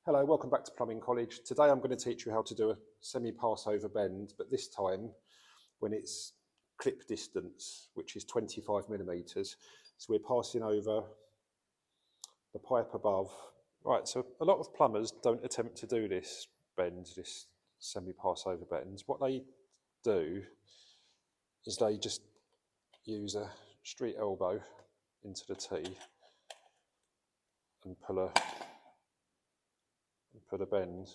Hello, welcome back to Plumbing College. Today I'm going to teach you how to do a semi-Passover bend, but this time when it's clip distance, which is 25 millimeters. So we're passing over the pipe above. Right, so a lot of plumbers don't attempt to do this bend, this semi-Passover bend. What they do is they just use a street elbow into the T and put a bend.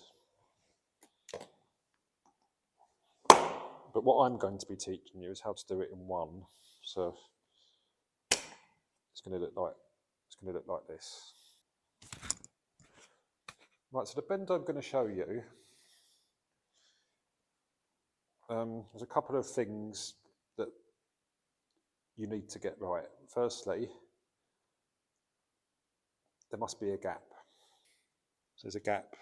But what I'm going to be teaching you is how to do it in one. So it's going to look like this. Right, so the bend I'm going to show you, there's a couple of things that you need to get right. Firstly, there must be a gap. So there's a gap.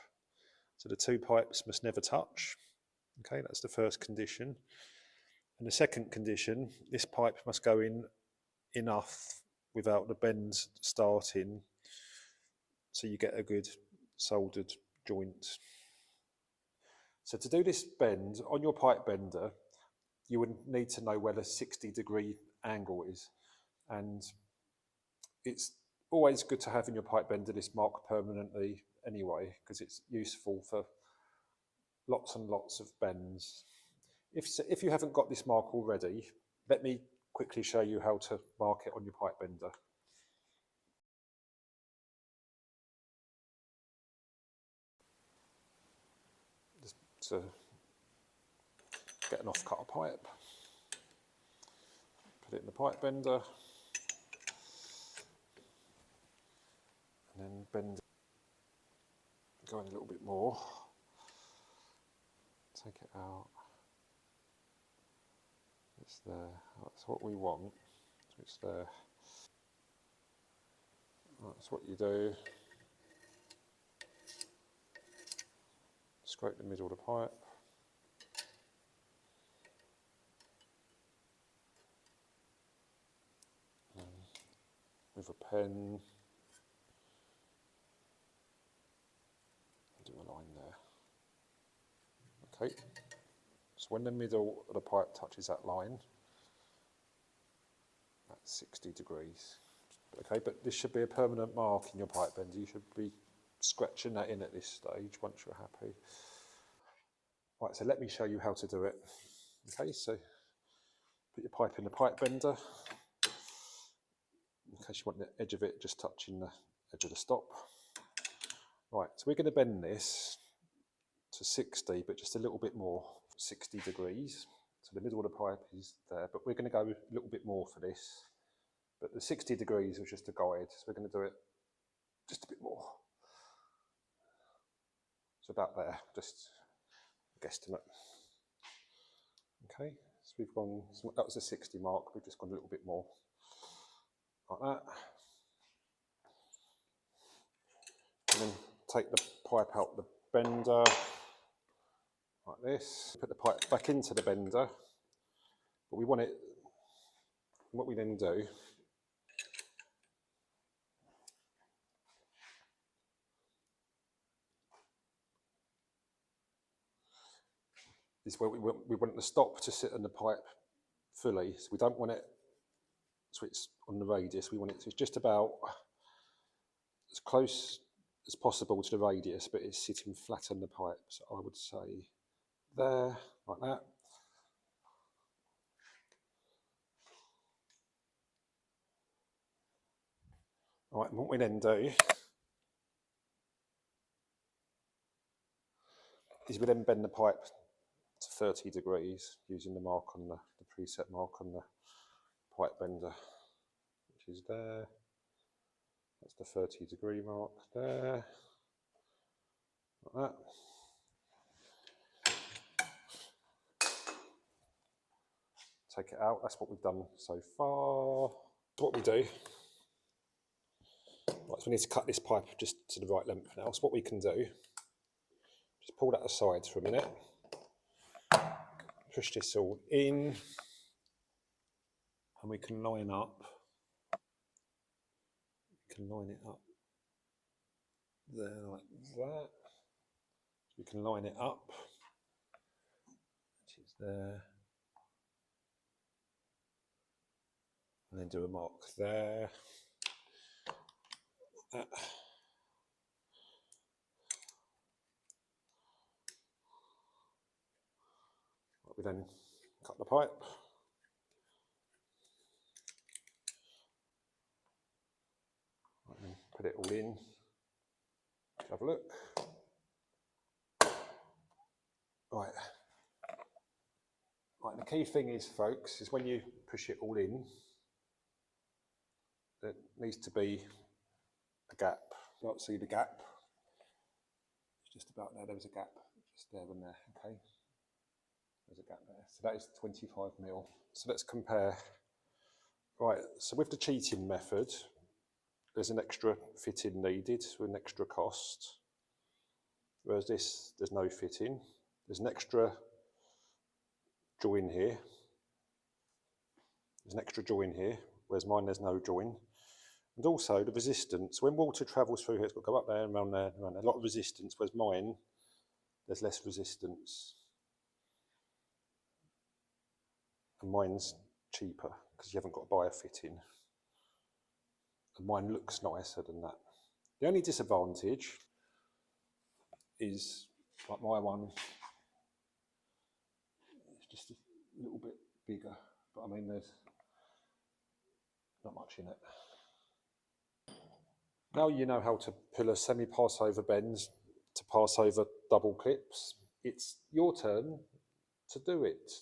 So the two pipes must never touch. Okay, that's the first condition. And the second condition, this pipe must go in enough without the bend starting, so you get a good soldered joint. So to do this bend, on your pipe bender, you would need to know where the 60-degree angle is. And it's always good to have in your pipe bender this marked permanently anyway, because it's useful for lots and lots of bends. If you haven't got this mark already, let me quickly show you how to mark it on your pipe bender. Just to get an off-cutter pipe, put it in the pipe bender, and then bend it, go in a little bit more, take it out. It's there. That's what we want. So it's there. That's what you do. Scrape the middle of the pipe. And with a pen, do a line there. Okay. So when the middle of the pipe touches that line, that's 60 degrees. Okay, but this should be a permanent mark in your pipe bender. You should be scratching that in at this stage once you're happy. Right, so let me show you how to do it. Okay, so put your pipe in the pipe bender, in case you want the edge of it just touching the edge of the stop. Right, so we're going to bend this to 60, but just a little bit more, 60 degrees. So the middle of the pipe is there, but we're going to go a little bit more for this. But the 60 degrees was just a guide, so we're going to do it just a bit more. So about there, just a guesstimate. Okay, so we've gone, that was a 60 mark, we've just gone a little bit more, like that. And then take the pipe out the bender, like this. Put the pipe back into the bender, but we want it, what we then do is where we want the stop to sit on the pipe fully, so we don't want it so it's on the radius, we want it to just about as close as possible to the radius, but it's sitting flat on the pipe. So I would say there, like that. All right, and what we then do is we then bend the pipe to 30 degrees using the mark on the preset mark on the pipe bender, which is there. That's the 30-degree mark there, like that. Take it out, that's what we've done so far. What we do, right, so we need to cut this pipe just to the right length now. So what we can do, just pull that aside for a minute, push this all in, and we can line up. We can line it up there like that. We can line it up, which is there, and then do a mark there. We then cut the pipe. Right, then put it all in. Have a look. Right. Right, the key thing is, folks, is when you push it all in, there needs to be a gap. You can't see the gap. It's just about there. There was a gap just there and there. Okay. There's a gap there. So that is 25 mil. So let's compare. Right. So with the cheating method, there's an extra fitting needed with an extra cost. Whereas this, there's no fitting. There's an extra join here. There's an extra join here, whereas mine there's no join. And also the resistance, when water travels through here, it's got to go up there and around there, and around there. A lot of resistance, whereas mine, there's less resistance. And mine's cheaper, because you haven't got to buy a fitting. And mine looks nicer than that. The only disadvantage is, like my one, it's just a little bit bigger, but I mean there's not much in it. Now you know how to pull a semi-Passover bends to pass over double clips. It's your turn to do it.